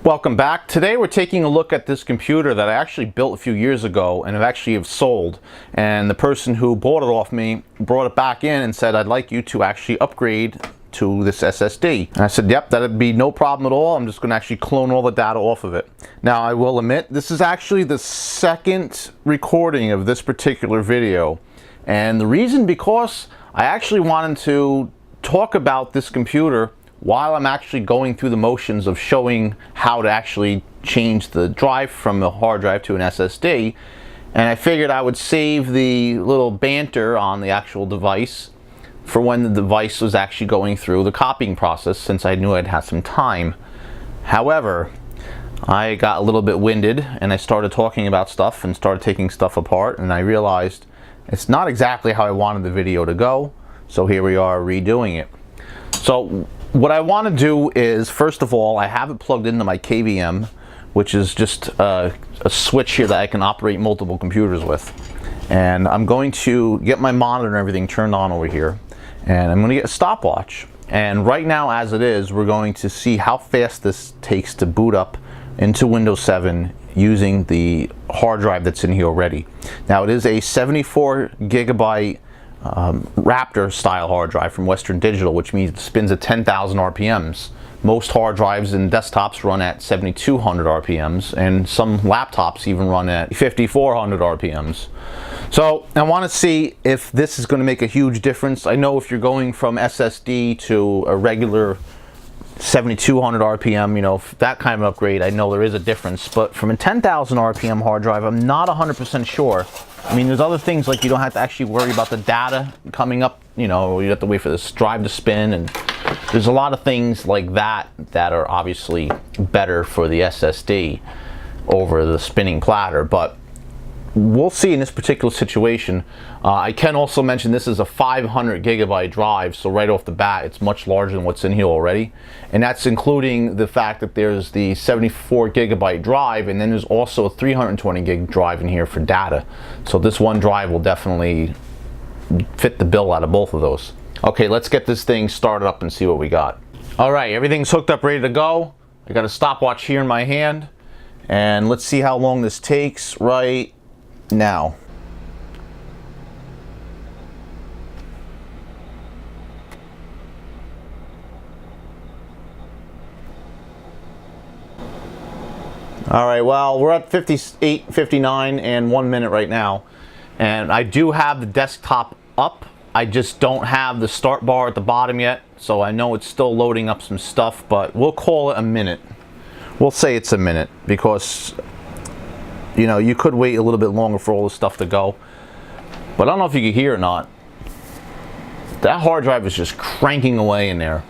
Welcome back. Today we're taking a look at this computer that I actually built a few years ago and have sold. And the person who bought it off me brought it back in and said, I'd like you to actually upgrade to this SSD. And I said, yep, that'd be no problem at all. I'm just going to actually clone all the data off of it. Now I will admit, this is actually the second recording of this particular video. And the reason because I actually wanted to talk about this computer while I'm actually going through the motions of showing how to actually change the drive from a hard drive to an SSD. And I figured I would save the little banter on the actual device for when the device was actually going through the copying process, since I knew I'd have some time. However, I got a little bit winded and I started talking about stuff and started taking stuff apart, and I realized it's not exactly how I wanted the video to go. So here we are redoing it. So what I want to do is, first of all, I have it plugged into my KVM, which is just a switch here that I can operate multiple computers with. And I'm going to get my monitor and everything turned on over here. And I'm going to get a stopwatch. And right now, as it is, we're going to see how fast this takes to boot up into Windows 7 using the hard drive that's in here already. Now, it is a 74 gigabyte Raptor style hard drive from Western Digital, which means it spins at 10,000 RPMs. Most hard drives and desktops run at 7,200 RPMs, and some laptops even run at 5,400 RPMs. So I want to see if this is going to make a huge difference. I know if you're going from SSD to a regular 7,200 RPM, you know, that kind of upgrade, I know there is a difference. But from a 10,000 RPM hard drive, I'm not 100% sure. I mean, there's other things like you don't have to actually worry about the data coming up, you know, you have to wait for this drive to spin, and there's a lot of things like that that are obviously better for the SSD over the spinning platter. But we'll see in this particular situation. I can also mention this is a 500 gigabyte drive, so right off the bat it's much larger than what's in here already, and that's including the fact that there's the 74 gigabyte drive, and then there's also a 320 gig drive in here for data. So this one drive will definitely fit the bill out of both of those. Okay, let's get this thing started up and see what we got. Alright, everything's hooked up, ready to go. I got a stopwatch here in my hand, and let's see how long this takes right now. Alright, well, we're at 58, 59 and 1 minute right now, and I do have the desktop up. I just don't have the start bar at the bottom yet, so I know it's still loading up some stuff, but we'll call it a minute. We'll say it's a minute, because you know, you could wait a little bit longer for all this stuff to go. But I don't know if you can hear it or not. That hard drive is just cranking away in there.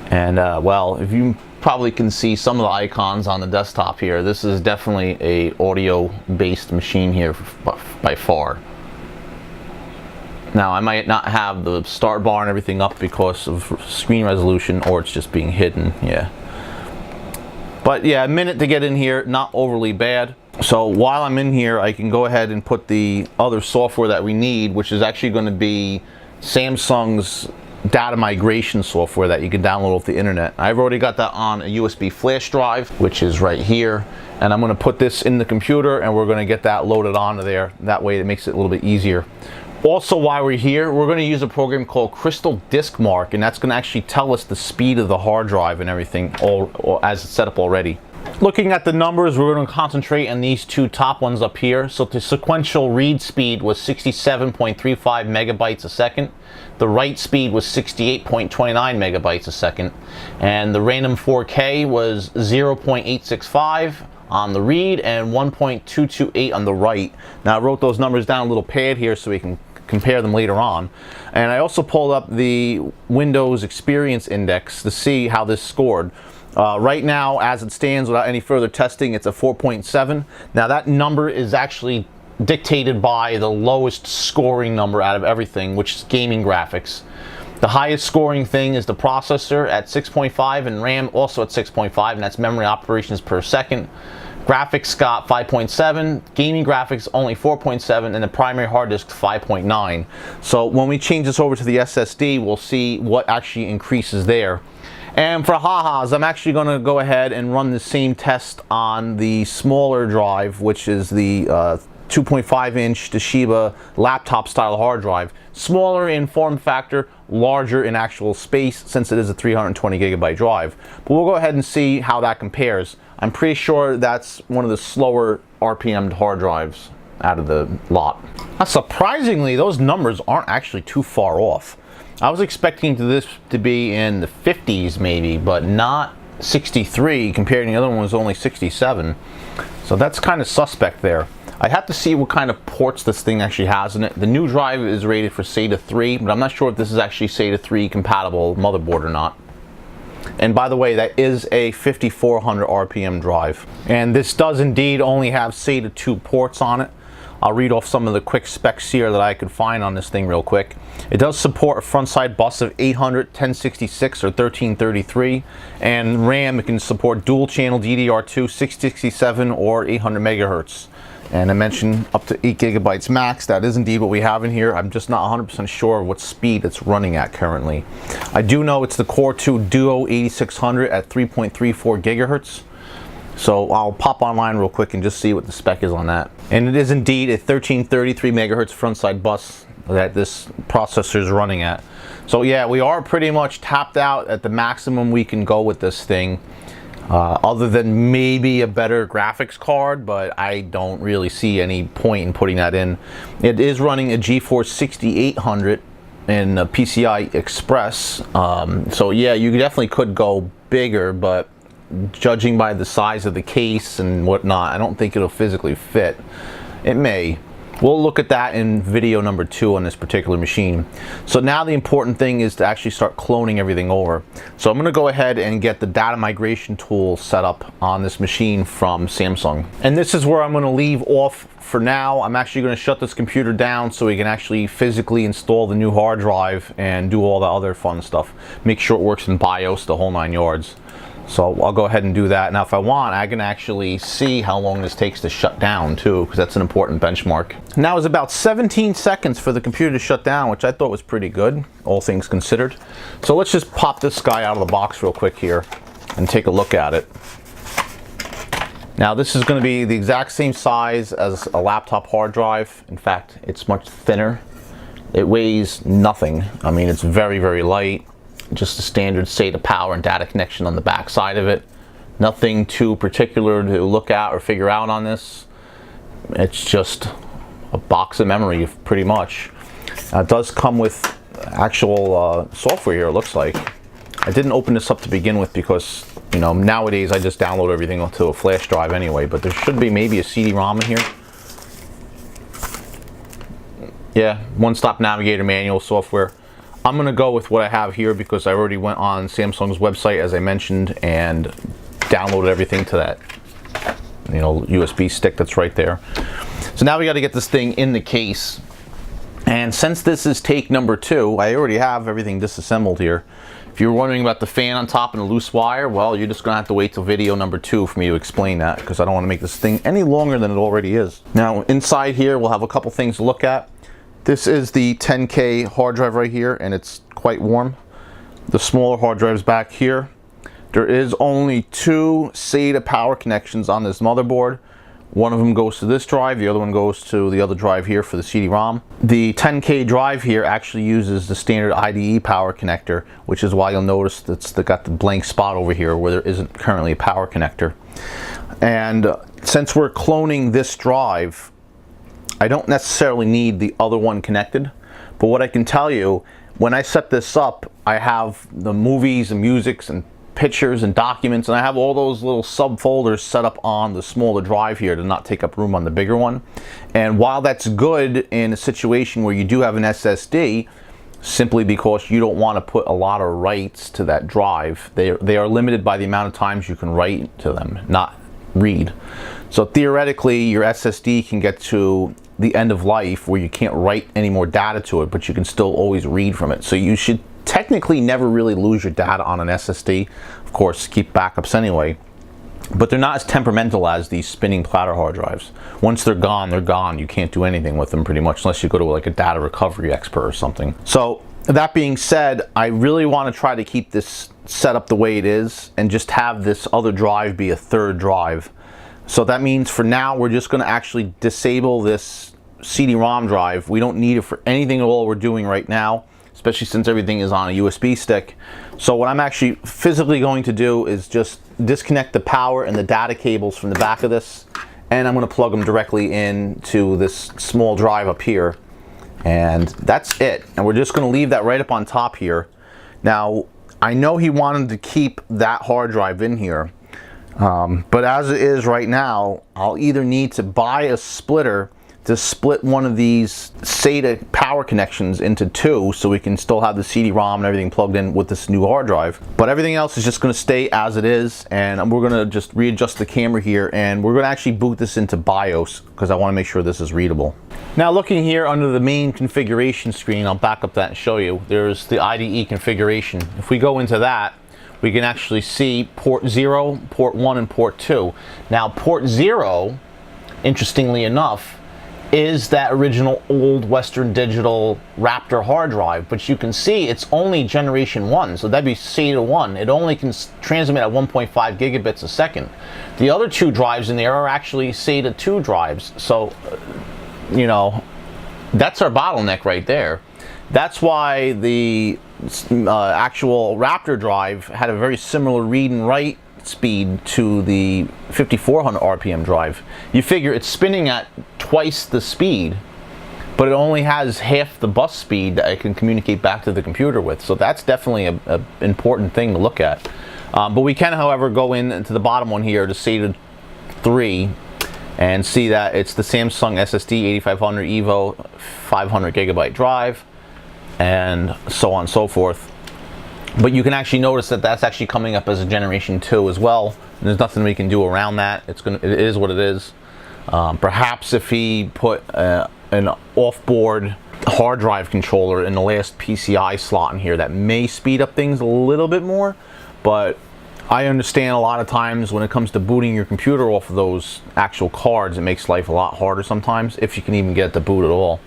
And well, if you probably can see some of the icons on the desktop here, this is definitely a audio based machine here by far. Now I might not have the start bar and everything up because of screen resolution, or it's just being hidden, yeah. But yeah, a minute to get in here, not overly bad. So while I'm in here, I can go ahead and put the other software that we need, which is actually going to be Samsung's data migration software that you can download off the internet. I've already got that on a USB flash drive, which is right here. And I'm going to put this in the computer, and we're going to get that loaded onto there. That way it makes it a little bit easier. Also, while we're here, we're going to use a program called Crystal Disk Mark, and that's going to actually tell us the speed of the hard drive and everything all as it's set up already. Looking at the numbers, we're going to concentrate on these two top ones up here. So the sequential read speed was 67.35 megabytes a second. The write speed was 68.29 megabytes a second. And the random 4K was 0.865 on the read and 1.228 on the write. Now I wrote those numbers down on a little pad here so we can compare them later on. And I also pulled up the Windows Experience Index to see how this scored. Right now, as it stands, without any further testing, it's a 4.7. Now that number is actually dictated by the lowest scoring number out of everything, which is gaming graphics. The highest scoring thing is the processor at 6.5 and RAM also at 6.5, and that's memory operations per second. Graphics got 5.7, gaming graphics only 4.7, and the primary hard disk 5.9. So when we change this over to the SSD, we'll see what actually increases there. And for ha-has, I'm actually going to go ahead and run the same test on the smaller drive, which is the 2.5-inch Toshiba laptop style hard drive. Smaller in form factor, larger in actual space, since it is a 320 gigabyte drive. But we'll go ahead and see how that compares. I'm pretty sure that's one of the slower RPM'd hard drives out of the lot. Now, surprisingly, those numbers aren't actually too far off. I was expecting this to be in the 50s maybe, but not 63, compared to the other one was only 67. So that's kind of suspect there. I have to see what kind of ports this thing actually has in it. The new drive is rated for SATA 3, but I'm not sure if this is actually SATA 3 compatible motherboard or not. And by the way, that is a 5400 RPM drive. And this does indeed only have SATA 2 ports on it. I'll read off some of the quick specs here that I could find on this thing real quick. It does support a front side bus of 800, 1066, or 1333, and RAM, it can support dual channel DDR2, 667, or 800 megahertz. And I mentioned up to 8 gigabytes max. That is indeed what we have in here. I'm just not 100% sure what speed it's running at currently. I do know it's the Core 2 Duo 8600 at 3.34 gigahertz. So I'll pop online real quick and just see what the spec is on that. And it is indeed a 1333 megahertz frontside bus that this processor is running at. So yeah, we are pretty much tapped out at the maximum we can go with this thing. Other than maybe a better graphics card, but I don't really see any point in putting that in. It is running a GeForce 6800 in a PCI Express. So yeah, you definitely could go bigger, but judging by the size of the case and whatnot, I don't think it'll physically fit. It may. We'll look at that in video number 2 on this particular machine. So now the important thing is to actually start cloning everything over. So I'm going to go ahead and get the data migration tool set up on this machine from Samsung. And this is where I'm going to leave off for now. I'm actually going to shut this computer down so we can actually physically install the new hard drive and do all the other fun stuff. Make sure it works in BIOS, the whole 9 yards. So I'll go ahead and do that. Now if I want, I can actually see how long this takes to shut down too, because that's an important benchmark. Now it's about 17 seconds for the computer to shut down, which I thought was pretty good, all things considered. So let's just pop this guy out of the box real quick here and take a look at it. Now this is going to be the exact same size as a laptop hard drive. In fact, it's much thinner. It weighs nothing. I mean, it's very, very light. Just a standard SATA power and data connection on the back side of it. Nothing too particular to look at or figure out on this. It's just a box of memory, pretty much. It does come with actual software here, it looks like. I didn't open this up to begin with because, you know, nowadays I just download everything onto a flash drive anyway, but there should be maybe a CD-ROM in here. Yeah, one-stop navigator manual software. I'm going to go with what I have here because I already went on Samsung's website, as I mentioned, and downloaded everything to that, you know, USB stick that's right there. So now we got to get this thing in the case. And since this is take number 2, I already have everything disassembled here. If you're wondering about the fan on top and the loose wire, well, you're just going to have to wait till video number 2 for me to explain that, because I don't want to make this thing any longer than it already is. Now, inside here, we'll have a couple things to look at. This is the 10K hard drive right here, and it's quite warm. The smaller hard drive's back here. There is only 2 SATA power connections on this motherboard. One of them goes to this drive, the other one goes to the other drive here for the CD-ROM. The 10K drive here actually uses the standard IDE power connector, which is why you'll notice that's got the blank spot over here where there isn't currently a power connector. And since we're cloning this drive, I don't necessarily need the other one connected, but what I can tell you, when I set this up, I have the movies and musics and pictures and documents, and I have all those little subfolders set up on the smaller drive here to not take up room on the bigger one. And while that's good in a situation where you do have an SSD, simply because you don't want to put a lot of writes to that drive, they are limited by the amount of times you can write to them, not read. So theoretically, your SSD can get to the end of life where you can't write any more data to it, but you can still always read from it. So you should technically never really lose your data on an SSD. Of course, keep backups anyway, but they're not as temperamental as these spinning platter hard drives. Once they're gone, they're gone. You can't do anything with them pretty much unless you go to like a data recovery expert or something. So that being said, I really want to try to keep this set up the way it is and just have this other drive be a third drive. So that means for now we're just going to actually disable this CD-ROM drive. We don't need it for anything at all we're doing right now, especially since everything is on a USB stick. So what I'm actually physically going to do is just disconnect the power and the data cables from the back of this, and I'm going to plug them directly into this small drive up here, and that's it. And we're just going to leave that right up on top here. Now I know he wanted to keep that hard drive in here, but as it is right now, I'll either need to buy a splitter to split one of these SATA power connections into two so we can still have the CD-ROM and everything plugged in with this new hard drive. But everything else is just going to stay as it is, and we're going to just readjust the camera here, and we're going to actually boot this into BIOS because I want to make sure this is readable. Now looking here under the main configuration screen, I'll back up that and show you. There's the IDE configuration. If we go into that, we can actually see port 0, port 1, and port 2. Now port 0, interestingly enough, is that original old Western Digital Raptor hard drive, but you can see it's only generation 1, so that'd be SATA 1. It only can transmit at 1.5 gigabits a second. The other two drives in there are actually SATA 2 drives, so you know, that's our bottleneck right there. That's why the actual Raptor drive had a very similar read and write speed to the 5400 RPM drive. You figure it's spinning at twice the speed, but it only has half the bus speed that it can communicate back to the computer with. So that's definitely an important thing to look at. But we can, however, go into the bottom one here to SATA 3 and see that it's the Samsung SSD 8500 EVO 500 gigabyte drive, and so on and so forth. But you can actually notice that that's actually coming up as a generation 2 as well. And there's nothing we can do around that. It is what it is. Perhaps if he put an off-board hard drive controller in the last PCI slot in here, that may speed up things a little bit more. But I understand a lot of times when it comes to booting your computer off of those actual cards, it makes life a lot harder sometimes, if you can even get it to boot at all.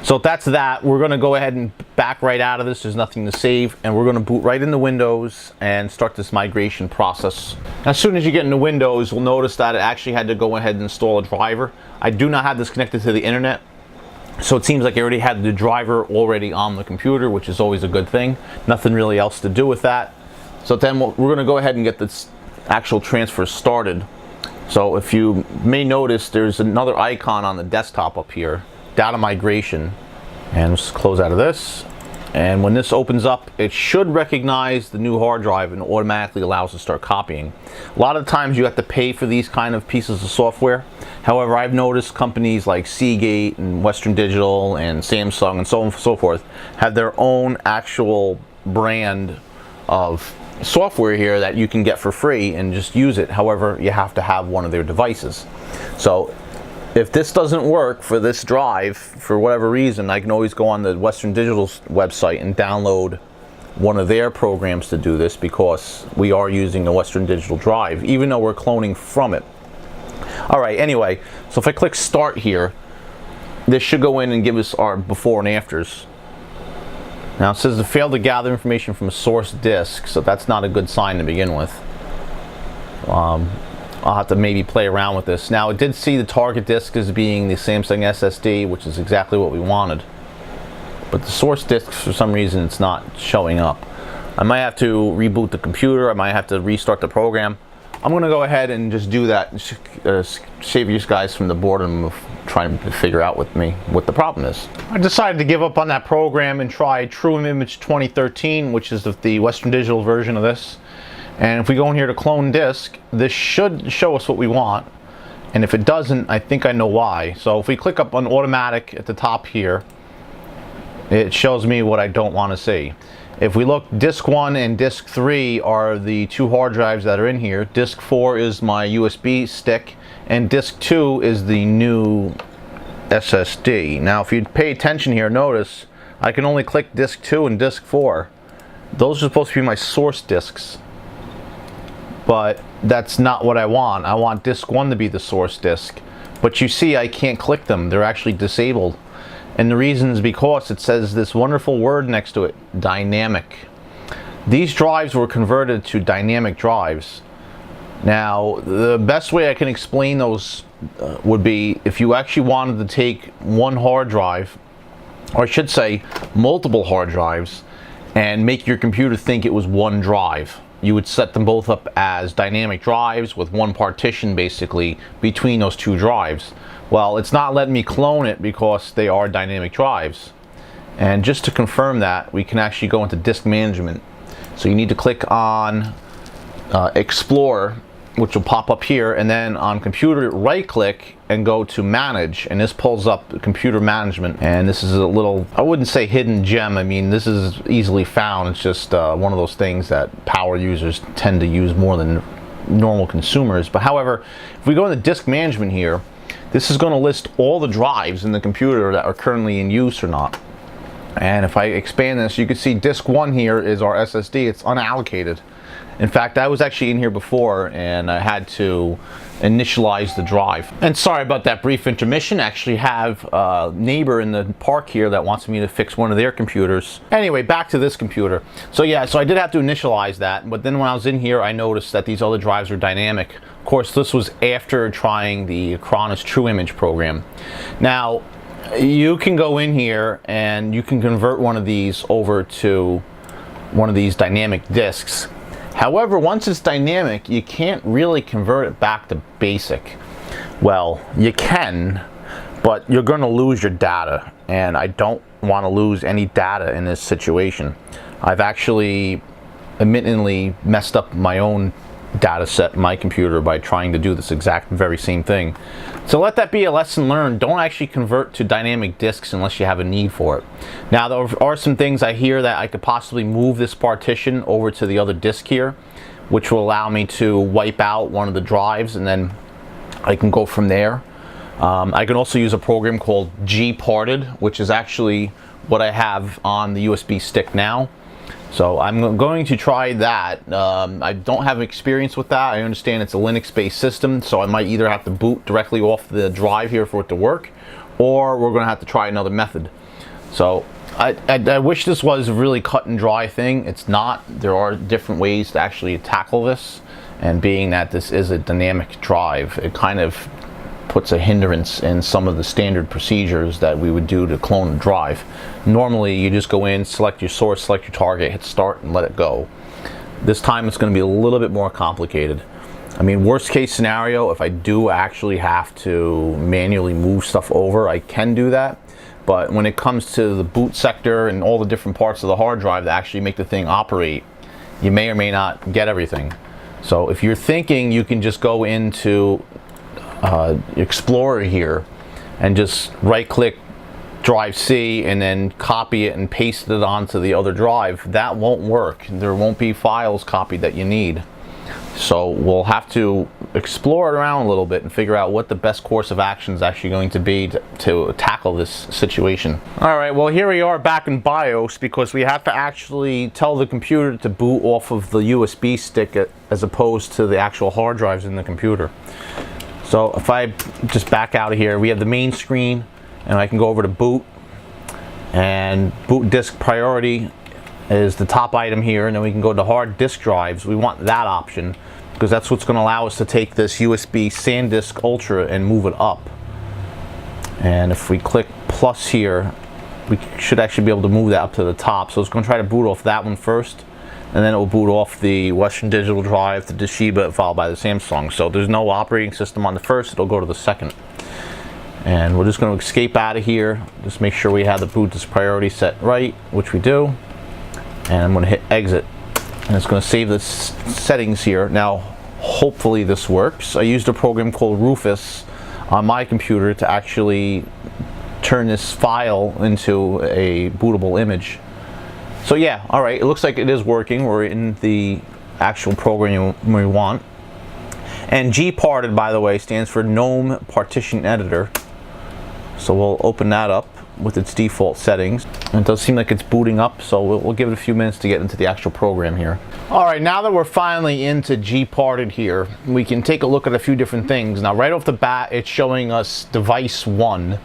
So that's that. We're going to go ahead and back right out of this. There's nothing to save, and we're going to boot right into Windows and start this migration process. As soon as you get into Windows, you'll notice that it actually had to go ahead and install a driver. I do not have this connected to the internet, so it seems like I already had the driver already on the computer, which is always a good thing. Nothing really else to do with that. So then we're going to go ahead and get this actual transfer started. So if you may notice, there's another icon on the desktop up here, data migration, and let's close out of this. And when this opens up, it should recognize the new hard drive and automatically allows us to start copying. A lot of times you have to pay for these kind of pieces of software. However, I've noticed companies like Seagate and Western Digital and Samsung and so on and so forth have their own actual brand of software here that you can get for free and just use it. However, you have to have one of their devices. So if this doesn't work for this drive for whatever reason, I can always go on the Western Digital's website and download one of their programs to do this, because we are using the Western Digital drive even though we're cloning from it. Alright, anyway, so if I click start here, this should go in and give us our before and afters. Now it says it failed to gather information from a source disk, so that's not a good sign to begin with. I'll have to maybe play around with this. Now it did see the target disk as being the Samsung SSD, which is exactly what we wanted. But the source disk, for some reason, it's not showing up. I might have to reboot the computer. I might have to restart the program. I'm going to go ahead and just do that, save you guys from the boredom of trying to figure out with me what the problem is. I decided to give up on that program and try TrueImage 2013, which is the Western Digital version of this. And if we go in here to clone disk, this should show us what we want. And if it doesn't, I think I know why. So if we click up on automatic at the top here, it shows me what I don't want to see. If we look, disk 1 and disk 3 are the two hard drives that are in here. Disk 4 is my USB stick, and disk 2 is the new SSD. Now if you pay attention here, notice I can only click disk 2 and disk 4. Those are supposed to be my source disks, but that's not what I want. I want disk 1 to be the source disk. But you see, I can't click them. They're actually disabled. And the reason is because it says this wonderful word next to it, dynamic. These drives were converted to dynamic drives. Now, the best way I can explain those would be if you actually wanted to take one hard drive, or I should say multiple hard drives, and make your computer think it was one drive. You would set them both up as dynamic drives with one partition basically between those two drives. Well, it's not letting me clone it because they are dynamic drives. And just to confirm that, we can actually go into disk management. So you need to click on Explorer, which will pop up here, and then on computer, right click and go to manage, and this pulls up computer management. And this is a little, I wouldn't say hidden gem, I mean this is easily found. It's just one of those things that power users tend to use more than normal consumers. But however, if we go into disk management here, this is going to list all the drives in the computer that are currently in use or not. And if I expand this, you can see disk 1 here is our SSD. It's unallocated. In fact, I was actually in here before and I had to initialize the drive. And sorry about that brief intermission. I actually have a neighbor in the park here that wants me to fix one of their computers. Anyway, back to this computer. So yeah, so I did have to initialize that, but then when I was in here, I noticed that these other drives are dynamic. Of course, this was after trying the Acronis True Image program. Now, you can go in here and you can convert one of these over to one of these dynamic disks. However, once it's dynamic, you can't really convert it back to basic. Well, you can, but you're going to lose your data, and I don't want to lose any data in this situation. I've actually admittedly messed up my own data set in my computer by trying to do this exact very same thing. So let that be a lesson learned. Don't actually convert to dynamic disks unless you have a need for it. Now, there are some things I hear that I could possibly move this partition over to the other disk here, which will allow me to wipe out one of the drives, and then I can go from there. I can also use a program called gparted, which is actually what I have on the USB stick now. So I'm going to try that. I don't have experience with that. I understand it's a Linux-based system, so I might either have to boot directly off the drive here for it to work, or we're going to have to try another method. So I wish this was a really cut and dry thing. It's not. There are different ways to actually tackle this, and being that this is a dynamic drive, it kind of puts a hindrance in some of the standard procedures that we would do to clone a drive. Normally you just go in, select your source, select your target, hit start, and let it go. This time it's going to be a little bit more complicated. I mean, worst case scenario, if I do actually have to manually move stuff over, I can do that. But when it comes to the boot sector and all the different parts of the hard drive that actually make the thing operate, you may or may not get everything. So if you're thinking you can just go into Explorer here and just right click drive C and then copy it and paste it onto the other drive, that won't work. There won't be files copied that you need. So we'll have to explore it around a little bit and figure out what the best course of action is actually going to be to tackle this situation. Alright, well here we are back in BIOS because we have to actually tell the computer to boot off of the USB stick as opposed to the actual hard drives in the computer. So if I just back out of here, we have the main screen, and I can go over to boot, and boot disk priority is the top item here, and then we can go to hard disk drives. We want that option because that's what's going to allow us to take this USB SanDisk Ultra and move it up. And if we click plus here, we should actually be able to move that up to the top. So it's going to try to boot off that one first, and then it will boot off the Western Digital drive, the Toshiba, followed by the Samsung. So there's no operating system on the first, it'll go to the second. And we're just going to escape out of here. Just make sure we have the boot disk priority set right, which we do. And I'm going to hit exit. And it's going to save the settings here. Now, hopefully this works. I used a program called Rufus on my computer to actually turn this file into a bootable image. So yeah, alright, it looks like it is working. We're in the actual program we want. And gparted, by the way, stands for GNOME Partition Editor. So we'll open that up with its default settings. And it does seem like it's booting up, so we'll give it a few minutes to get into the actual program here. Alright, now that we're finally into gparted here, we can take a look at a few different things. Now right off the bat, it's showing us device 1,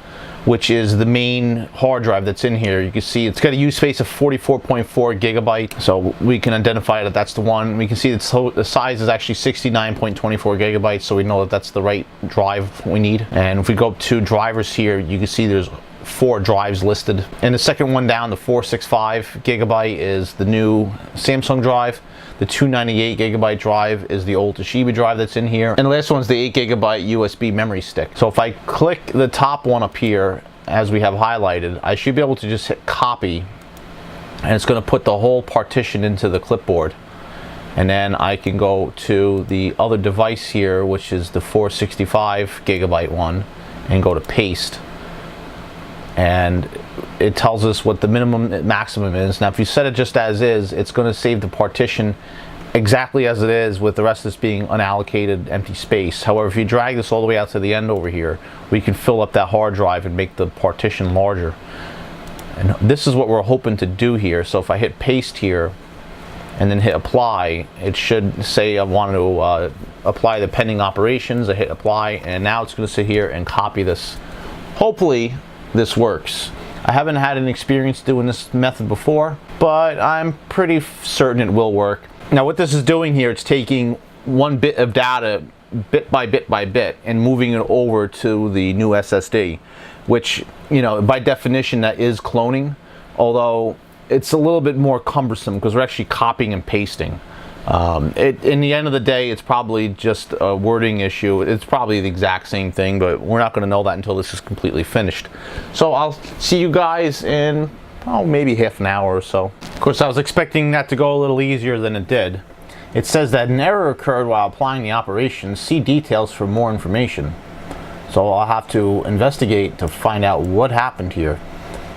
which is the main hard drive that's in here. You can see it's got a use space of 44.4 gigabyte, so we can identify that that's the one. We can see the size is actually 69.24 gigabytes, so we know that that's the right drive we need. And if we go up to drivers here, you can see there's 4 drives listed. And the second one down, the 465 gigabyte, is the new Samsung drive. The 298 gigabyte drive is the old Toshiba drive that's in here. And the last one's the 8 gigabyte USB memory stick. So if I click the top one up here, as we have highlighted, I should be able to just hit copy, and it's going to put the whole partition into the clipboard. And then I can go to the other device here, which is the 465 gigabyte one, and go to paste. And it tells us what the minimum and maximum is. Now if you set it just as is, it's going to save the partition exactly as it is, with the rest of this being unallocated empty space. However, if you drag this all the way out to the end over here, we can fill up that hard drive and make the partition larger. And this is what we're hoping to do here. So if I hit paste here and then hit apply, it should say I want to apply the pending operations. I hit apply, and now it's going to sit here and copy this. Hopefully this works. I haven't had an experience doing this method before, but I'm pretty certain it will work. Now what this is doing here, it's taking one bit of data bit by bit by bit and moving it over to the new SSD, which, you know, by definition that is cloning, although it's a little bit more cumbersome because we're actually copying and pasting. In the end of the day, it's probably just a wording issue. It's probably the exact same thing, but we're not going to know that until this is completely finished. So I'll see you guys in, oh, maybe half an hour or so. Of course, I was expecting that to go a little easier than it did. It says that an error occurred while applying the operation. See details for more information. So I'll have to investigate to find out what happened here.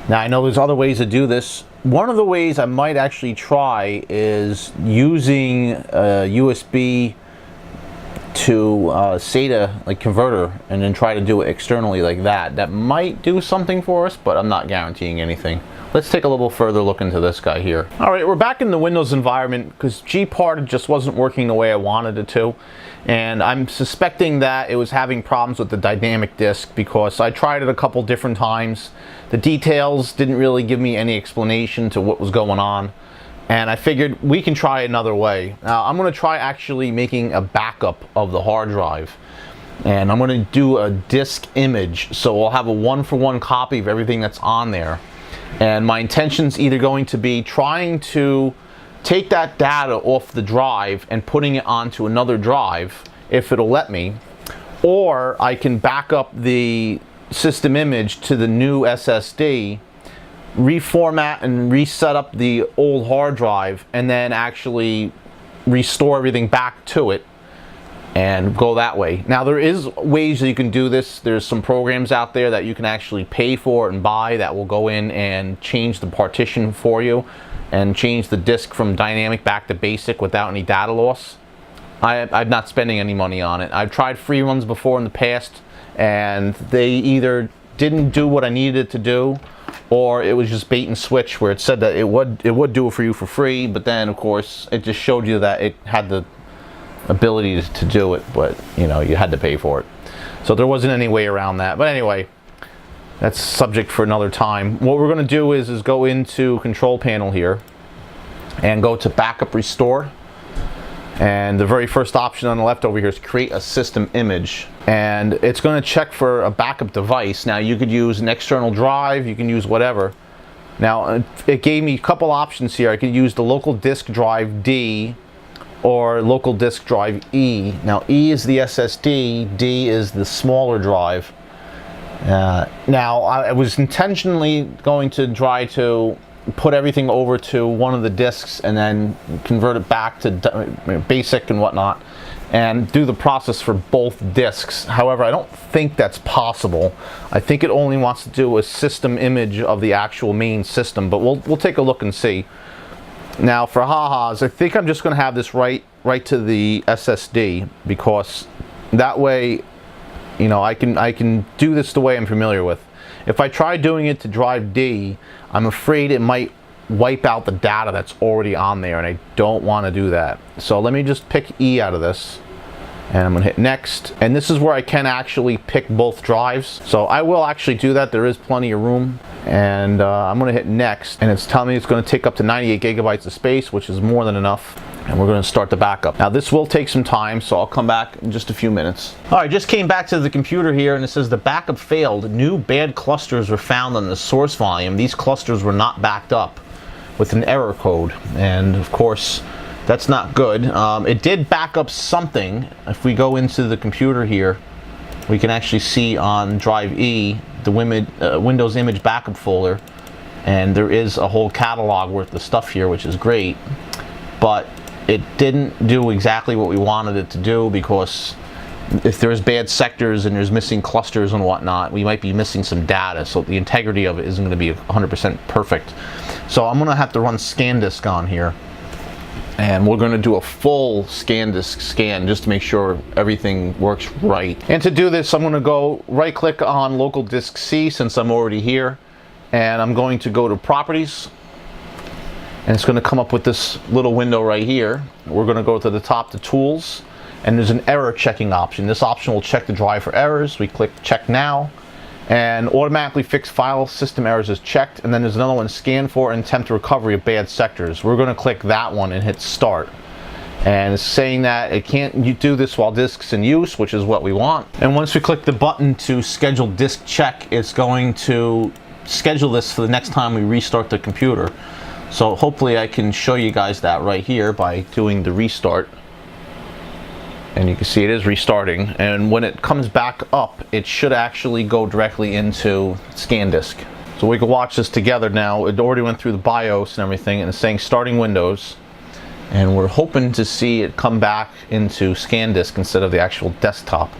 Now I know there's other ways to do this. One of the ways I might actually try is using a USB to SATA like converter, and then try to do it externally like that. That might do something for us, but I'm not guaranteeing anything. Let's take a little further look into this guy here. Alright, we're back in the Windows environment because Gpart just wasn't working the way I wanted it to. And I'm suspecting that it was having problems with the dynamic disk because I tried it a couple different times. The details didn't really give me any explanation to what was going on. And I figured we can try another way. Now I'm going to try actually making a backup of the hard drive. And I'm going to do a disk image. So I'll have a one-for-one copy of everything that's on there. And my intention's either going to be trying to take that data off the drive and putting it onto another drive, if it'll let me, or I can back up the system image to the new SSD, reformat and reset up the old hard drive, and then actually restore everything back to it and go that way. Now there is ways that you can do this. There's some programs out there that you can actually pay for and buy that will go in and change the partition for you and change the disk from dynamic back to basic without any data loss. I'm not spending any money on it. I've tried free ones before in the past, and they either didn't do what I needed it to do, or it was just bait and switch where it said that it would do it for you for free, but then of course it just showed you that it had the ability to do it, but you know, you had to pay for it. So there wasn't any way around that. But anyway, that's subject for another time. What we're going to do is go into control panel here and go to backup restore, and the very first option on the left over here is create a system image, and it's going to check for a backup device. Now you could use an external drive, you can use whatever. Now it gave me a couple options here. I could use the local disk drive D or local disk drive E. Now E is the SSD, D is the smaller drive. Now I was intentionally going to try to put everything over to one of the disks and then convert it back to basic and whatnot and do the process for both disks. However, I don't think that's possible. I think it only wants to do a system image of the actual main system, but we'll take a look and see. Now for ha-has, I think I'm just going to have this right to the SSD, because that way, you know, I can do this the way I'm familiar with. If I try doing it to drive D, I'm afraid it might wipe out the data that's already on there, and I don't want to do that. So let me just pick E out of this, And I'm gonna hit next. And this is where I can actually pick both drives. So I will actually do that. There is plenty of room. And I'm gonna hit next. And it's telling me it's gonna take up to 98 gigabytes of space, which is more than enough. And we're gonna start the backup. Now this will take some time, so I'll come back in just a few minutes. All right, just came back to the computer here, and it says the backup failed. New bad clusters were found on the source volume. These clusters were not backed up with an error code. And of course, that's not good. It did back up something. If we go into the computer here, we can actually see on drive E, the Windows image backup folder, and there is a whole catalog worth of stuff here, which is great. But it didn't do exactly what we wanted it to do, because if there's bad sectors and there's missing clusters and whatnot, we might be missing some data, so the integrity of it isn't going to be 100% perfect. So I'm going to have to run ScanDisk on here, and we're going to do a full ScanDisk scan just to make sure everything works right. And to do this, I'm going to go right click on local disk C, since I'm already here, and I'm going to go to Properties, and it's going to come up with this little window right here. We're going to go to the top to Tools, and there's an error checking option. This option will check the drive for errors. We click Check Now, and automatically fix file system errors is checked. And then there's another one, Scan for and attempt recovery of bad sectors. We're going to click that one and hit Start. And it's saying that it can't do this while disk's in use, which is what we want. And once we click the button to schedule disk check, it's going to schedule this for the next time we restart the computer. So hopefully I can show you guys that right here by doing the restart. And you can see it is restarting, and when it comes back up, it should actually go directly into ScanDisk. So we can watch this together now. It already went through the BIOS and everything, and it's saying starting Windows, and we're hoping to see it come back into ScanDisk instead of the actual desktop.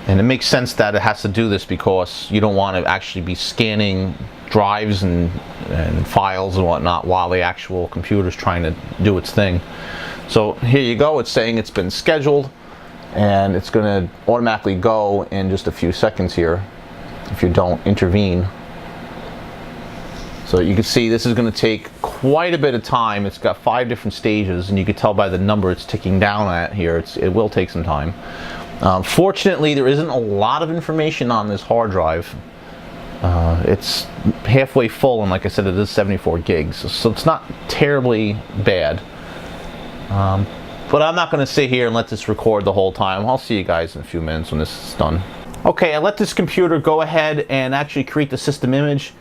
And it makes sense that it has to do this because you don't want to actually be scanning drives and files and whatnot while the actual computer's trying to do its thing. So here you go, it's saying it's been scheduled, and it's going to automatically go in just a few seconds here if you don't intervene. So you can see this is going to take quite a bit of time. It's got 5 different stages, and you can tell by the number it's ticking down at here. It will take some time. Fortunately, there isn't a lot of information on this hard drive. It's halfway full, and like I said, it is 74 gigs, so it's not terribly bad. But I'm not going to sit here and let this record the whole time. I'll see you guys in a few minutes when this is done. Okay, I let this computer go ahead and actually create the system image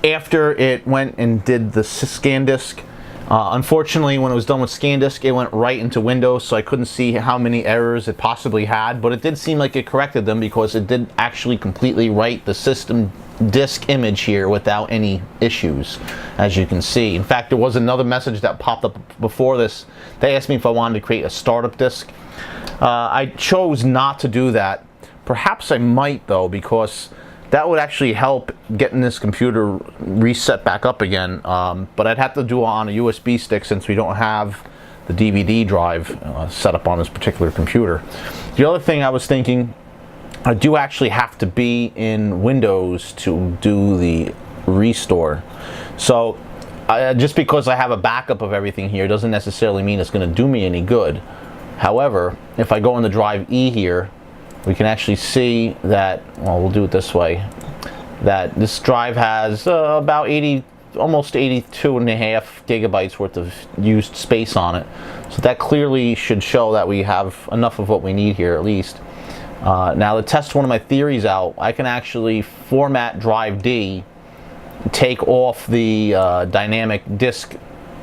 after it went and did the ScanDisk. Unfortunately, when it was done with ScanDisk, it went right into Windows, so I couldn't see how many errors it possibly had, but it did seem like it corrected them because it did actually completely write the system disk image here without any issues, as you can see. In fact, there was another message that popped up before this. They asked me if I wanted to create a startup disk. I chose not to do that. Perhaps I might, though, because that would actually help getting this computer reset back up again, but I'd have to do it on a USB stick since we don't have the DVD drive set up on this particular computer. The other thing I was thinking, I do actually have to be in Windows to do the restore. So just because I have a backup of everything here doesn't necessarily mean it's going to do me any good. However, if I go into drive E here, we can actually see that, well, we'll do it this way, that this drive has about almost 82.5 gigabytes worth of used space on it. So that clearly should show that we have enough of what we need here at least. Now, to test one of my theories out, I can actually format drive D, take off the dynamic disk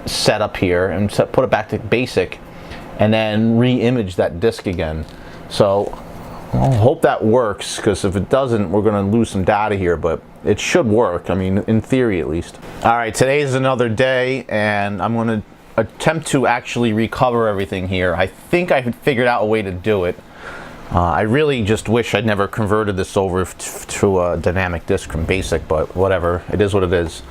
setup here and put it back to basic, and then re-image that disk again. So I hope that works, because if it doesn't, we're going to lose some data here, but it should work. I mean, in theory at least. All right, today is another day, and I'm going to attempt to actually recover everything here. I think I figured out a way to do it. I really just wish I'd never converted this over to a dynamic disk from basic, but whatever, it is what it is.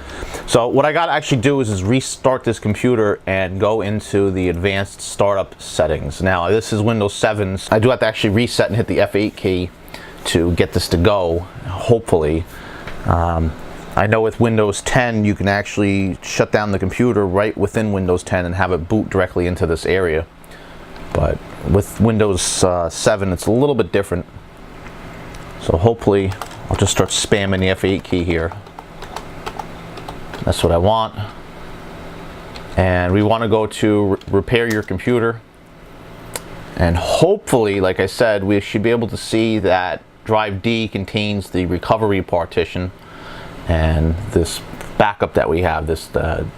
So what I got to actually do is restart this computer and go into the advanced startup settings. Now, this is Windows 7. I do have to actually reset and hit the F8 key to get this to go, hopefully. I know with Windows 10 you can actually shut down the computer right within Windows 10 and have it boot directly into this area, but with Windows 7 it's a little bit different. So hopefully I'll just start spamming the F8 key here. That's what I want. And we want to go to repair your computer. And hopefully, like I said, we should be able to see that drive D contains the recovery partition and this backup that we have, this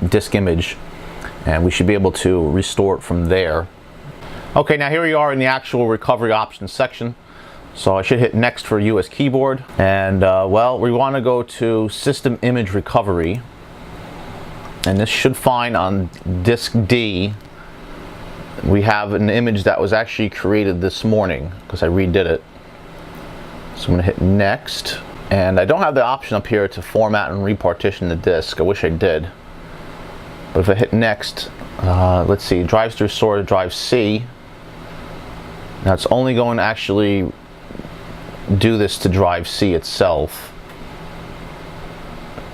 disk image. And we should be able to restore it from there. Okay, now here we are in the actual recovery options section. So I should hit next for US keyboard. And well, we want to go to system image recovery. And this should find on disk D, we have an image that was actually created this morning because I redid it. So I'm going to hit next. And I don't have the option up here to format and repartition the disk. I wish I did. But if I hit next, let's see, drives to restore to drive C. Now it's only going to actually do this to drive C itself.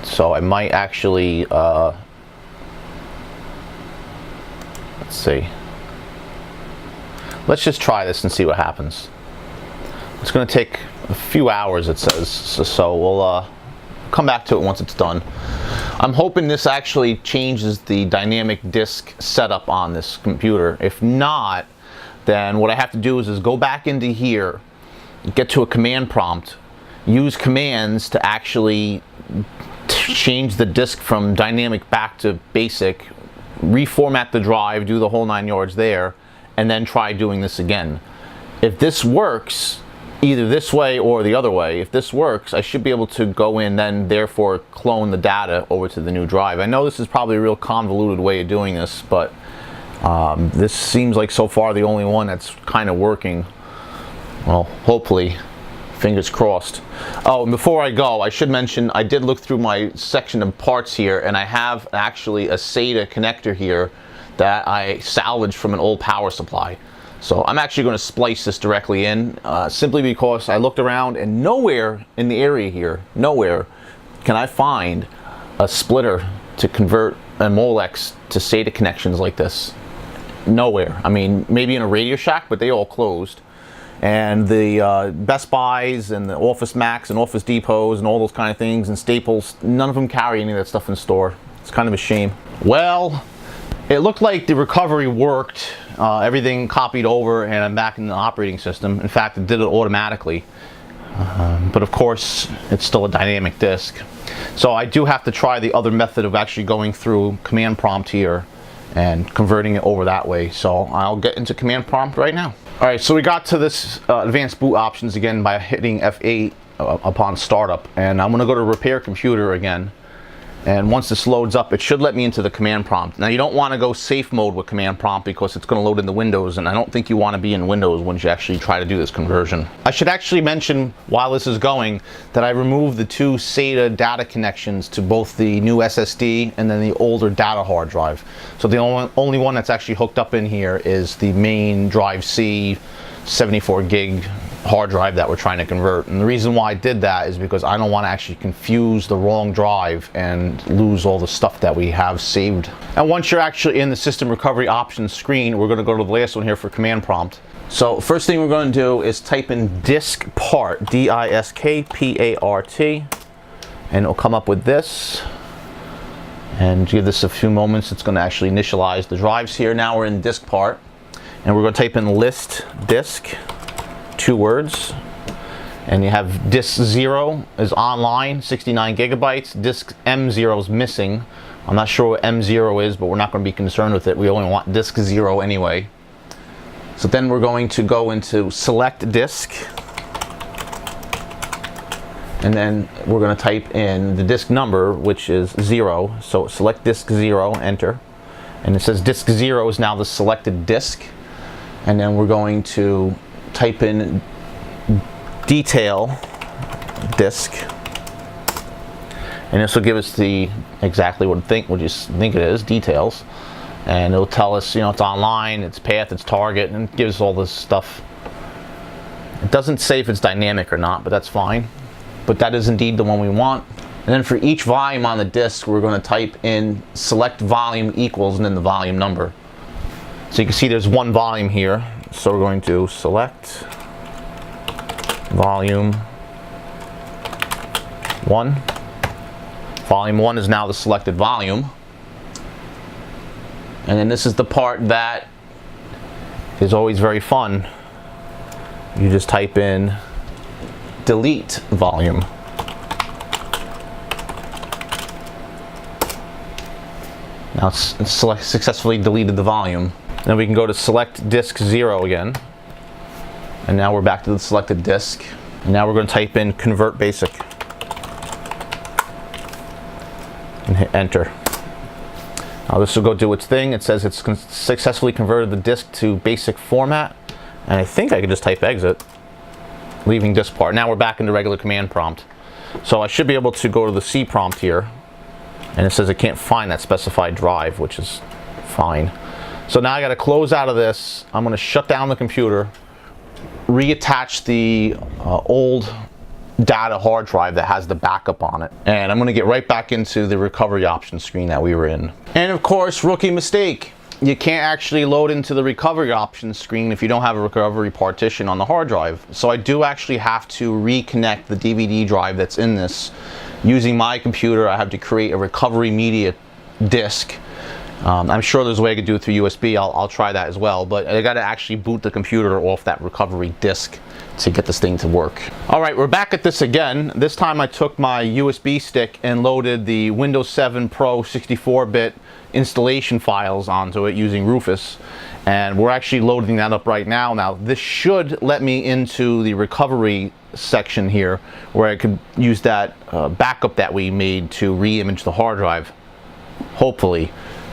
So I might actually, let's see. Let's just try this and see what happens. It's going to take a few hours, it says, so we'll come back to it once it's done. I'm hoping this actually changes the dynamic disk setup on this computer. If not, then what I have to do is go back into here, get to a command prompt, use commands to actually change the disk from dynamic back to basic, reformat the drive, do the whole 9 yards there, and then try doing this again. If this works, either this way or the other way, if this works, I should be able to go in then therefore clone the data over to the new drive. I know this is probably a real convoluted way of doing this, but this seems like so far the only one that's kind of working. Well, hopefully, fingers crossed. Oh, and before I go, I should mention I did look through my section of parts here, and I have actually a SATA connector here that I salvaged from an old power supply. So I'm actually going to splice this directly in, simply because I looked around and nowhere in the area here, nowhere can I find a splitter to convert a Molex to SATA connections like this. Nowhere. I mean, maybe in a Radio Shack, but they all closed. And the Best Buys and the Office Max and Office Depots and all those kind of things and Staples, none of them carry any of that stuff in store. It's kind of a shame. Well, it looked like the recovery worked. Everything copied over and I'm back in the operating system. In fact, it did it automatically. But of course, it's still a dynamic disk. So I do have to try the other method of actually going through command prompt here and converting it over that way. So I'll get into command prompt right now. Alright, so we got to this advanced boot options again by hitting F8 upon startup. And I'm going to go to repair computer again. And once this loads up, it should let me into the command prompt. Now you don't want to go safe mode with command prompt because it's going to load into Windows, and I don't think you want to be in Windows when you actually try to do this conversion. I should actually mention while this is going that I removed the two SATA data connections to both the new SSD and then the older data hard drive. So the only one that's actually hooked up in here is the main drive C 74 gig hard drive that we're trying to convert. And the reason why I did that is because I don't want to actually confuse the wrong drive and lose all the stuff that we have saved. And once you're actually in the system recovery options screen, we're going to go to the last one here for command prompt. So first thing we're going to do is type in disk part, D-I-S-K-P-A-R-T, and it'll come up with this. And give this a few moments, it's going to actually initialize the drives here. Now we're in disk part, and we're going to type in list disk, 2 words, and you have disk 0 is online, 69 gigabytes, disk M0 is missing. I'm not sure what M0 is, but we're not going to be concerned with it. We only want disk 0 anyway. So then we're going to go into select disk, and then we're going to type in the disk number, which is 0. So select disk 0, enter, and it says disk 0 is now the selected disk. And then we're going to type in detail disk, and this will give us the exactly what you think it is, details, and it'll tell us, you know, it's online, it's path, it's target, and it gives us all this stuff. It doesn't say if it's dynamic or not, but that's fine. But that is indeed the one we want. And then for each volume on the disk, we're going to type in select volume equals and then the volume number. So you can see there's one volume here, So we're going to select volume 1. Volume 1 is now the selected volume. And then this is the part that is always very fun. You just type in delete volume. Now it's successfully deleted the volume. Then we can go to select disk 0 again. And now we're back to the selected disk. And now we're going to type in convert basic. And hit enter. Now this will go do its thing. It says it's successfully converted the disk to basic format. And I think I can just type exit, leaving disk part. Now we're back into regular command prompt. So I should be able to go to the C prompt here. And it says it can't find that specified drive, which is fine. So now I got to close out of this. I'm going to shut down the computer, reattach the old data hard drive that has the backup on it, and I'm going to get right back into the recovery options screen that we were in. And of course, rookie mistake, you can't actually load into the recovery options screen if you don't have a recovery partition on the hard drive. So I do actually have to reconnect the DVD drive that's in this. Using my computer, I have to create a recovery media disk. I'm sure there's a way I could do it through USB. I'll try that as well, but I got to actually boot the computer off that recovery disk to get this thing to work. All right, we're back at this again. This time I took my USB stick and loaded the Windows 7 Pro 64-bit installation files onto it using Rufus, and we're actually loading that up right now. Now this should let me into the recovery section here where I could use that backup that we made to re-image the hard drive, hopefully.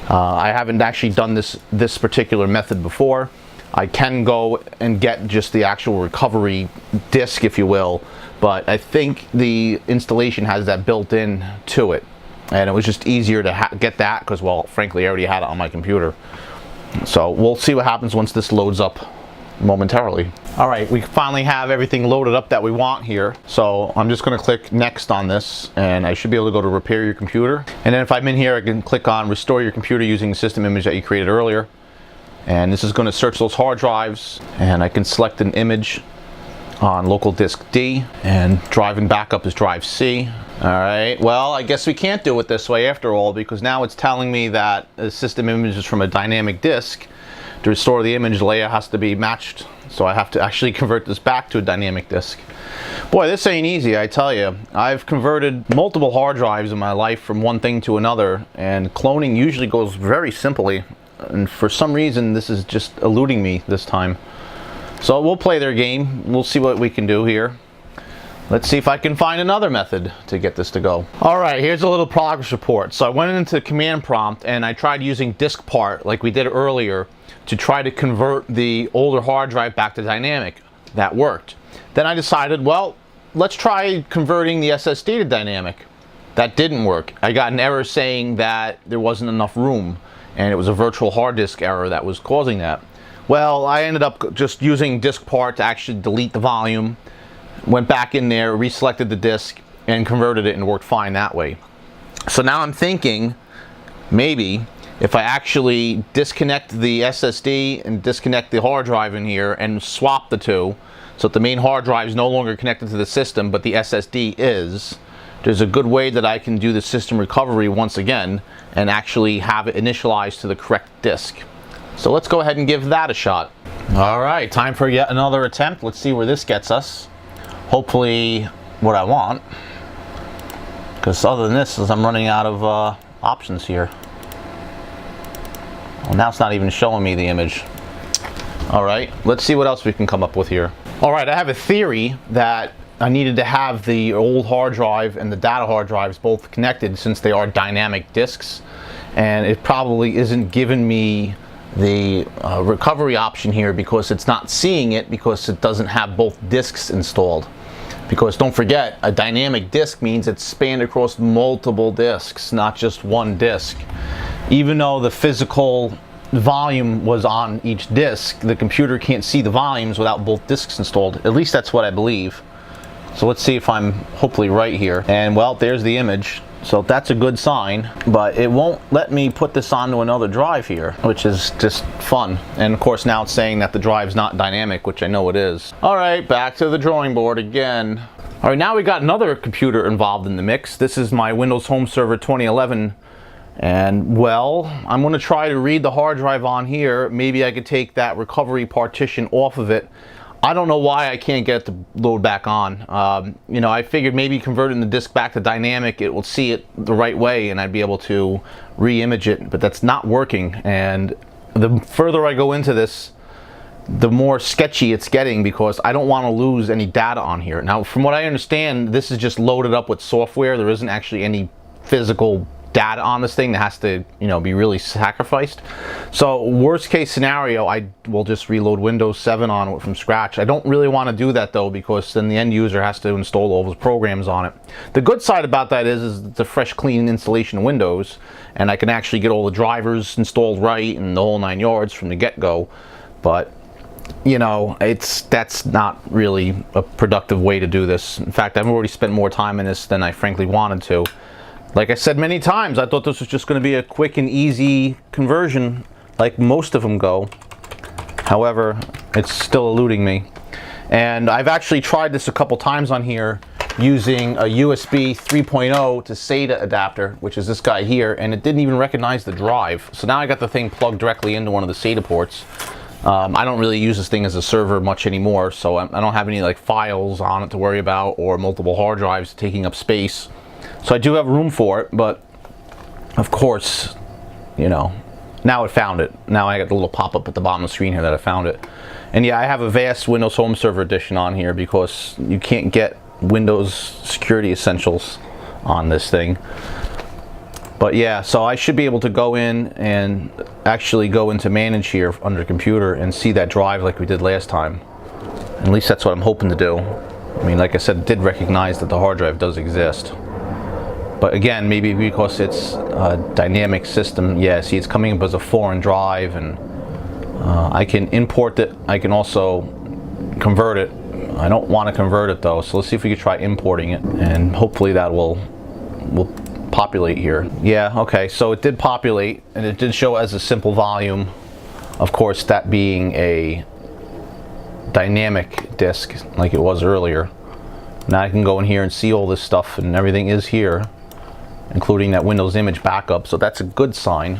I haven't actually done this particular method before. I can go and get just the actual recovery disk, if you will, but I think the installation has that built in to it, and it was just easier to get that because, well, frankly, I already had it on my computer. So we'll see what happens once this loads up momentarily. All right, we finally have everything loaded up that we want here. So I'm just going to click next on this, and I should be able to go to repair your computer. And then if I'm in here, I can click on restore your computer using the system image that you created earlier. And this is going to search those hard drives, and I can select an image on local disk D, and drive and backup is drive C. All right, well, I guess we can't do it this way after all, because now it's telling me that the system image is from a dynamic disk. To restore the image, the layer has to be matched, so I have to actually convert this back to a dynamic disk. Boy, this ain't easy, I tell you. I've converted multiple hard drives in my life from one thing to another, and cloning usually goes very simply, and for some reason this is just eluding me this time. So we'll play their game. We'll see what we can do here. Let's see if I can find another method to get this to go. All right, here's a little progress report. So I went into the command prompt and I tried using disk part like we did earlier to try to convert the older hard drive back to dynamic. That worked. Then I decided, well, let's try converting the SSD to dynamic. That didn't work. I got an error saying that there wasn't enough room, and it was a virtual hard disk error that was causing that. Well, I ended up just using disk part to actually delete the volume, went back in there, reselected the disk, and converted it, and worked fine that way. So now I'm thinking, maybe if I actually disconnect the SSD and disconnect the hard drive in here and swap the two, so that the main hard drive is no longer connected to the system, but the SSD is, there's a good way that I can do the system recovery once again and actually have it initialized to the correct disk. So let's go ahead and give that a shot. All right, time for yet another attempt. Let's see where this gets us. Hopefully what I want, because other than this, I'm running out of options here. Well, now it's not even showing me the image. All right, let's see what else we can come up with here. All right, I have a theory that I needed to have the old hard drive and the data hard drives both connected, since they are dynamic disks, and it probably isn't giving me the recovery option here because it's not seeing it, because it doesn't have both disks installed. Because don't forget, a dynamic disk means it's spanned across multiple disks, not just one disk. Even though the physical volume was on each disk, the computer can't see the volumes without both disks installed. At least that's what I believe. So let's see if I'm hopefully right here. And well, there's the image. So that's a good sign, but it won't let me put this onto another drive here, which is just fun. And of course now it's saying that the drive's not dynamic, which I know it is. All right, back to the drawing board again. All right, now we got another computer involved in the mix. This is my Windows Home Server 2011. And well, I'm gonna try to read the hard drive on here. Maybe I could take that recovery partition off of it. I don't know why I can't get it to load back on. You know, I figured maybe converting the disk back to dynamic, it will see it the right way and I'd be able to re-image it, but that's not working. And the further I go into this, the more sketchy it's getting because I don't want to lose any data on here. Now, from what I understand, this is just loaded up with software. There isn't actually any physical data on this thing that has to, you know, be really sacrificed. So worst case scenario, I will just reload Windows 7 on it from scratch. I don't really want to do that though, because then the end user has to install all those programs on it. The good side about that is it's a fresh, clean installation of Windows, and I can actually get all the drivers installed right and the whole 9 yards from the get-go. But you know, that's not really a productive way to do this. In fact, I've already spent more time in this than I frankly wanted to. Like I said many times, I thought this was just going to be a quick and easy conversion, like most of them go. However, it's still eluding me. And I've actually tried this a couple times on here using a USB 3.0 to SATA adapter, which is this guy here, and it didn't even recognize the drive. So now I got the thing plugged directly into one of the SATA ports. I don't really use this thing as a server much anymore, so I don't have any like files on it to worry about or multiple hard drives taking up space. So I do have room for it, but of course, you know, now it found it. Now I got the little pop-up at the bottom of the screen here that I found it. And yeah, I have a vast Windows Home Server edition on here because you can't get Windows Security Essentials on this thing. But yeah, so I should be able to go in and actually go into Manage here under Computer and see that drive like we did last time. At least that's what I'm hoping to do. I mean, like I said, it did recognize that the hard drive does exist. But again, maybe because it's a dynamic system, yeah, see it's coming up as a foreign drive, and I can import it, I can also convert it. I don't want to convert it though, so let's see if we can try importing it, and hopefully that will populate here. Yeah, okay, so it did populate, and it did show as a simple volume, of course that being a dynamic disk like it was earlier. Now I can go in here and see all this stuff, and everything is here, including that Windows image backup, so that's a good sign.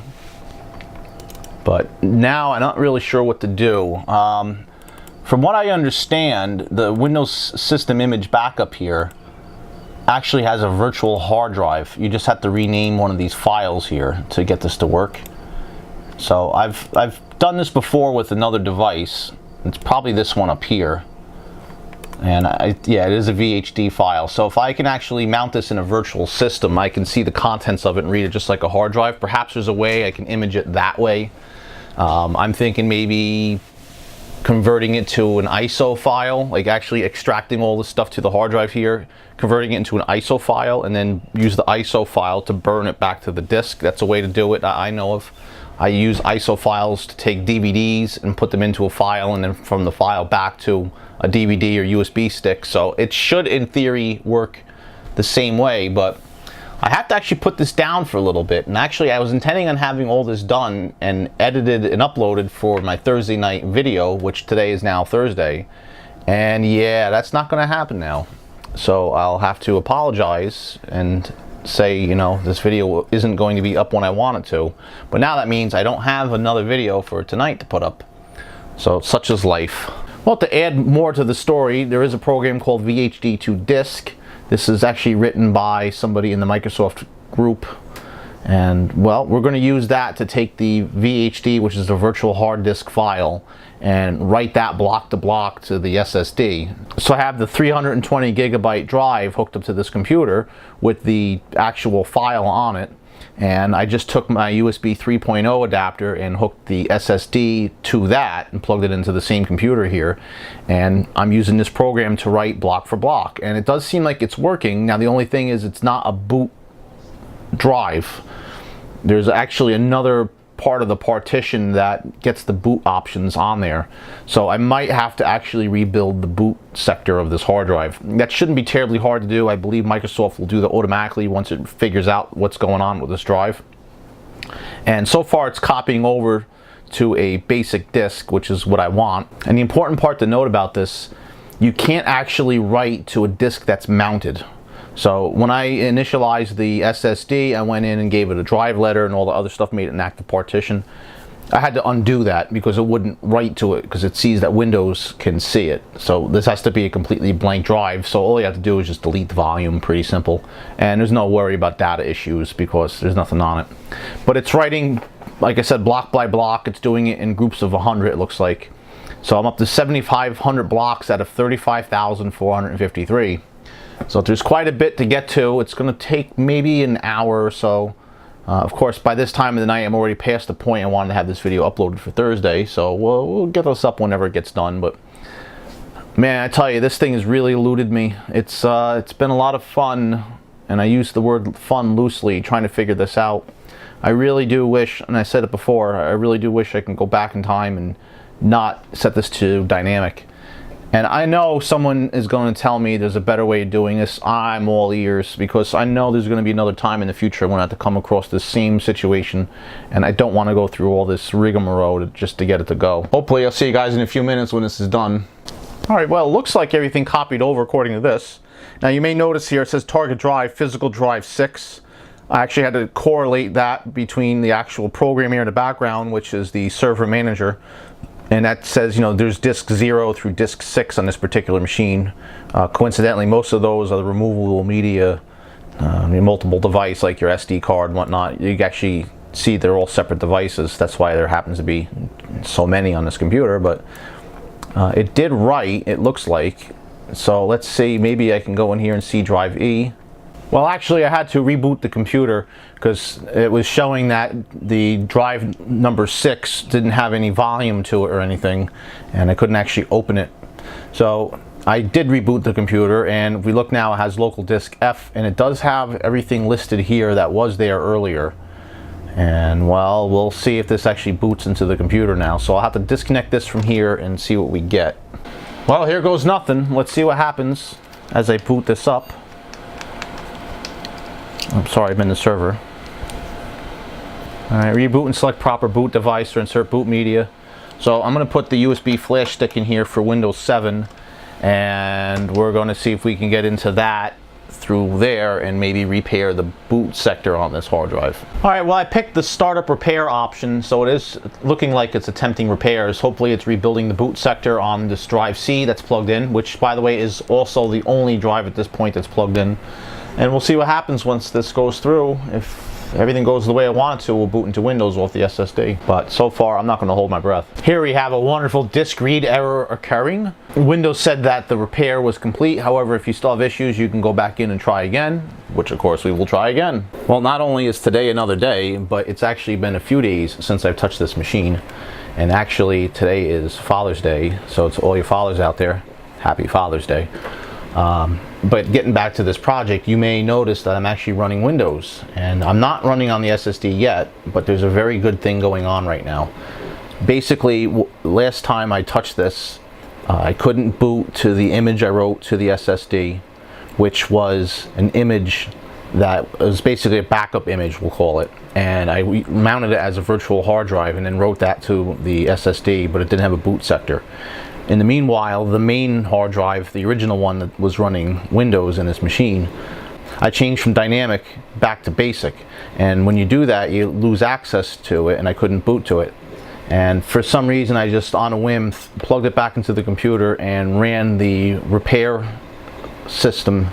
But now I'm not really sure what to do. From what I understand, the Windows system image backup here actually has a virtual hard drive. You just have to rename one of these files here to get this to work. So I've done this before with another device. It's probably this one up here. And yeah, it is a VHD file. So if I can actually mount this in a virtual system, I can see the contents of it and read it just like a hard drive. Perhaps there's a way I can image it that way. I'm thinking maybe converting it to an ISO file, like actually extracting all this stuff to the hard drive here, converting it into an ISO file, and then use the ISO file to burn it back to the disk. That's a way to do it I know of. I use ISO files to take DVDs and put them into a file, and then from the file back to a DVD or USB stick. So it should, in theory, work the same way, but I have to actually put this down for a little bit. And actually, I was intending on having all this done and edited and uploaded for my Thursday night video, which today is now Thursday. And yeah, that's not going to happen now. So I'll have to apologize and say, you know, this video isn't going to be up when I want it to. But now that means I don't have another video for tonight to put up. So such is life. Well, to add more to the story, there is a program called VHD to Disk. This is actually written by somebody in the Microsoft group. And well, we're going to use that to take the VHD, which is a virtual hard disk file, and write that block to block to the SSD. So I have the 320 gigabyte drive hooked up to this computer with the actual file on it. And I just took my USB 3.0 adapter and hooked the SSD to that and plugged it into the same computer here. And I'm using this program to write block for block. And it does seem like it's working. Now the only thing is it's not a boot drive. There's actually another part of the partition that gets the boot options on there. So I might have to actually rebuild the boot sector of this hard drive. That shouldn't be terribly hard to do. I believe Microsoft will do that automatically once it figures out what's going on with this drive. And so far it's copying over to a basic disk, which is what I want. And the important part to note about this, you can't actually write to a disk that's mounted. So when I initialized the SSD, I went in and gave it a drive letter and all the other stuff, made it an active partition. I had to undo that because it wouldn't write to it because it sees that Windows can see it. So this has to be a completely blank drive. So all you have to do is just delete the volume, pretty simple. And there's no worry about data issues because there's nothing on it. But it's writing, like I said, block by block. It's doing it in groups of 100, it looks like. So I'm up to 7,500 blocks out of 35,453. So there's quite a bit to get to. It's going to take maybe an hour or so. Of course, by this time of the night, I'm already past the point I wanted to have this video uploaded for Thursday. So we'll get this up whenever it gets done. But man, I tell you, this thing has really eluded me. It's been a lot of fun, and I use the word fun loosely, trying to figure this out. I really do wish, and I said it before, I really do wish I can go back in time and not set this to dynamic. And I know someone is going to tell me there's a better way of doing this. I'm all ears because I know there's going to be another time in the future when I have to come across the same situation, and I don't want to go through all this rigmarole just to get it to go. Hopefully I'll see you guys in a few minutes when this is done. Alright, well, it looks like everything copied over according to this. Now you may notice here it says target drive, physical drive 6. I actually had to correlate that between the actual program here in the background, which is the server manager. And that says, you know, there's disk 0 through disk 6 on this particular machine. Coincidentally, most of those are the removable media, multiple device like your SD card and whatnot. You can actually see they're all separate devices. That's why there happens to be so many on this computer. But it did write, it looks like. So let's see, maybe I can go in here and see drive E. Well, actually, I had to reboot the computer because it was showing that the drive number 6 didn't have any volume to it or anything, and I couldn't actually open it. So I did reboot the computer, and if we look now, it has local disk F, and it does have everything listed here that was there earlier. And well, we'll see if this actually boots into the computer now. So I'll have to disconnect this from here and see what we get. Well, here goes nothing. Let's see what happens as I boot this up. I'm sorry, I'm in the server. Alright, reboot and select proper boot device or insert boot media. So I'm going to put the USB flash stick in here for Windows 7, and we're going to see if we can get into that through there and maybe repair the boot sector on this hard drive. Alright, well, I picked the startup repair option, so it is looking like it's attempting repairs. Hopefully it's rebuilding the boot sector on this drive C that's plugged in, which, by the way, is also the only drive at this point that's plugged in. And we'll see what happens once this goes through. If everything goes the way I want it to, we'll boot into Windows off the SSD. But so far, I'm not going to hold my breath. Here we have a wonderful disk read error occurring. Windows said that the repair was complete. However, if you still have issues, you can go back in and try again, which of course we will try again. Well, not only is today another day, but it's actually been a few days since I've touched this machine. And actually, today is Father's Day. So to all your fathers out there, happy Father's Day. But getting back to this project, you may notice that I'm actually running Windows, and I'm not running on the SSD yet, but there's a very good thing going on right now. Basically, last time I touched this, I couldn't boot to the image I wrote to the SSD, which was an image that was basically a backup image, we'll call it. And I mounted it as a virtual hard drive and then wrote that to the SSD, but it didn't have a boot sector. In the meanwhile, the main hard drive, the original one that was running Windows in this machine, I changed from dynamic back to basic. And when you do that, you lose access to it, and I couldn't boot to it. And for some reason, I just, on a whim, plugged it back into the computer and ran the repair system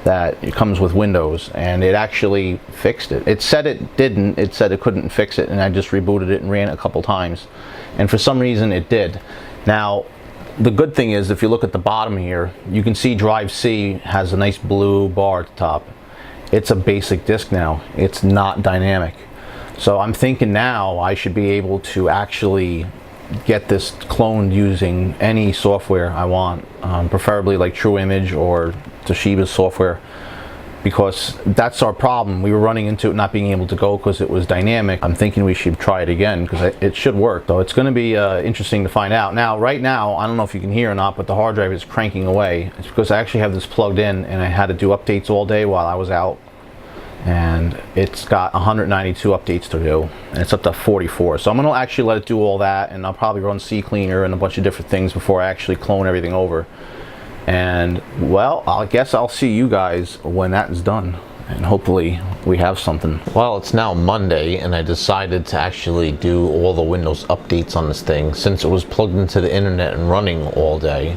that it comes with Windows, and it actually fixed it. It said it didn't, it said it couldn't fix it, and I just rebooted it and ran it a couple times. And for some reason, it did. Now, the good thing is, if you look at the bottom here, you can see drive C has a nice blue bar at the top. It's a basic disk now. It's not dynamic. So I'm thinking now I should be able to actually get this cloned using any software I want, preferably like True Image or Toshiba's software. because that's our problem. We were running into it not being able to go because it was dynamic. I'm thinking we should try it again because it should work. So it's going to be interesting to find out. Now, right now, I don't know if you can hear or not, but the hard drive is cranking away. It's because I actually have this plugged in and I had to do updates all day while I was out. And it's got 192 updates to do, and it's up to 44. So I'm going to actually let it do all that, and I'll probably run CCleaner and a bunch of different things before I actually clone everything over. And well, I guess I'll see you guys when that is done, and hopefully we have something. Well, it's now Monday, and I decided to actually do all the Windows updates on this thing since it was plugged into the internet and running all day.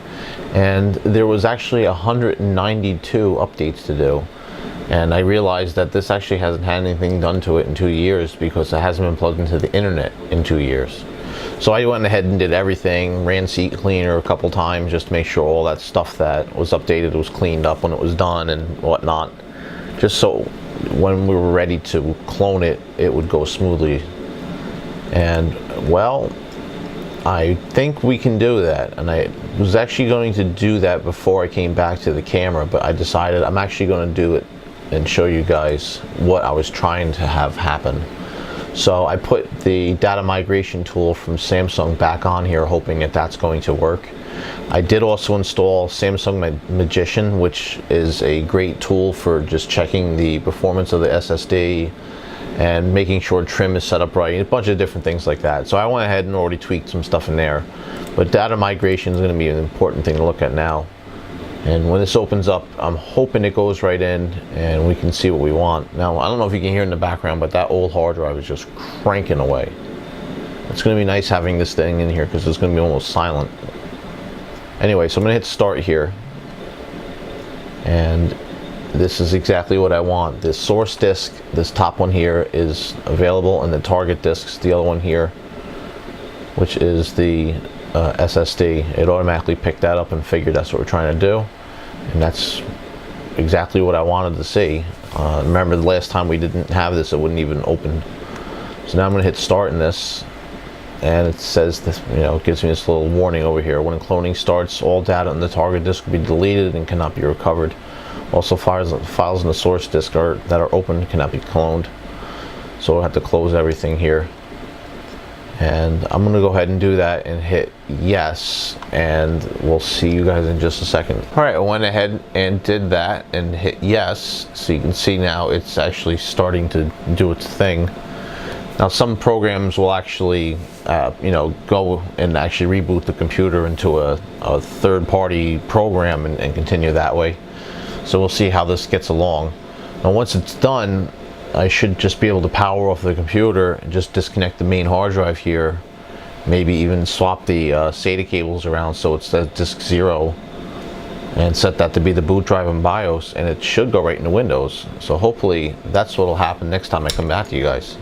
And there was actually 192 updates to do. And I realized that this actually hasn't had anything done to it in 2 years because it hasn't been plugged into the internet in 2 years. So I went ahead and did everything, ran CCleaner a couple times just to make sure all that stuff that was updated was cleaned up when it was done and whatnot. Just so when we were ready to clone it, it would go smoothly. And well, I think we can do that. And I was actually going to do that before I came back to the camera, but I decided I'm actually going to do it and show you guys what I was trying to have happen. So I put the data migration tool from Samsung back on here, hoping that that's going to work. I did also install Samsung Magician, which is a great tool for just checking the performance of the SSD and making sure trim is set up right, a bunch of different things like that. So I went ahead and already tweaked some stuff in there. But data migration is going to be an important thing to look at now. And when this opens up, I'm hoping it goes right in and we can see what we want. Now, I don't know if you can hear in the background, but that old hard drive is just cranking away. It's going to be nice having this thing in here because it's going to be almost silent. Anyway, so I'm going to hit start here. And this is exactly what I want. This source disk, this top one here, is available, and the target disks, the other one here, which is the SSD. It automatically picked that up and figured that's what we're trying to do, and that's exactly what I wanted to see. Remember the last time we didn't have this, it wouldn't even open. So now I'm going to hit start in this, and it says this, you know, it gives me this little warning over here. When cloning starts, all data on the target disk will be deleted and cannot be recovered. Also, files in the source disk that are open cannot be cloned. So we'll have to close everything here. And I'm going to go ahead and do that and hit yes, and we'll see you guys in just a second. Alright, I went ahead and did that and hit yes, so you can see now it's actually starting to do its thing. Now some programs will actually you know, go and actually reboot the computer into a third-party program and continue that way. So we'll see how this gets along. Now once it's done, I should just be able to power off the computer and just disconnect the main hard drive here. Maybe even swap the SATA cables around so it's at disk 0 and set that to be the boot drive and BIOS, and it should go right into Windows. So hopefully that's what will happen next time I come back to you guys.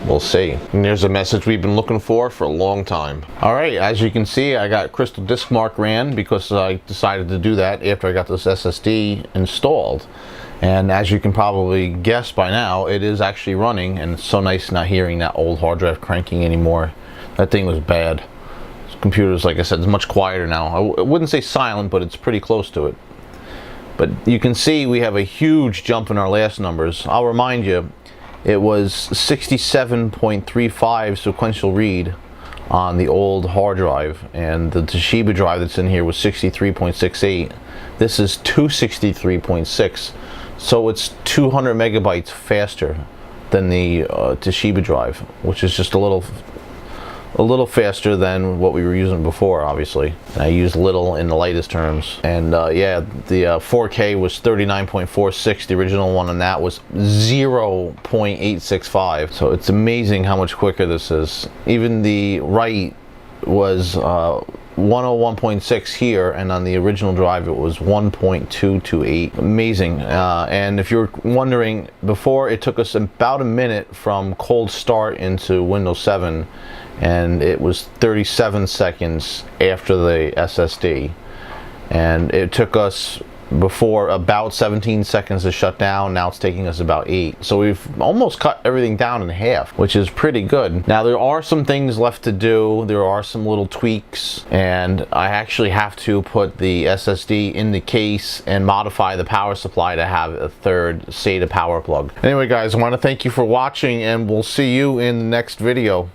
We'll see. And there's a message we've been looking for a long time. Alright, as you can see, I got Crystal Disk Mark ran because I decided to do that after I got this SSD installed. And as you can probably guess by now, it is actually running, and it's so nice not hearing that old hard drive cranking anymore. That thing was bad. This computer's, like I said, is much quieter now. I wouldn't say silent, but it's pretty close to it. But you can see we have a huge jump in our last numbers. I'll remind you, it was 67.35 sequential read on the old hard drive, and the Toshiba drive that's in here was 63.68. This is 263.6. So it's 200 megabytes faster than the Toshiba drive, which is just a little faster than what we were using before, obviously. And I used little in the lightest terms. And yeah, the 4K was 39.46. The original one on that was 0.865. So it's amazing how much quicker this is. Even the write was 101.6 here, and on the original drive it was 1.228. Amazing. And if you're wondering, before it took us about a minute from cold start into Windows 7, and it was 37 seconds after the SSD, and it took us before about 17 seconds to shut down. Now it's taking us about 8. So we've almost cut everything down in half, which is pretty good. Now there are some things left to do. There are some little tweaks, and I actually have to put the SSD in the case and modify the power supply to have a third SATA power plug. Anyway guys, I want to thank you for watching, and we'll see you in the next video.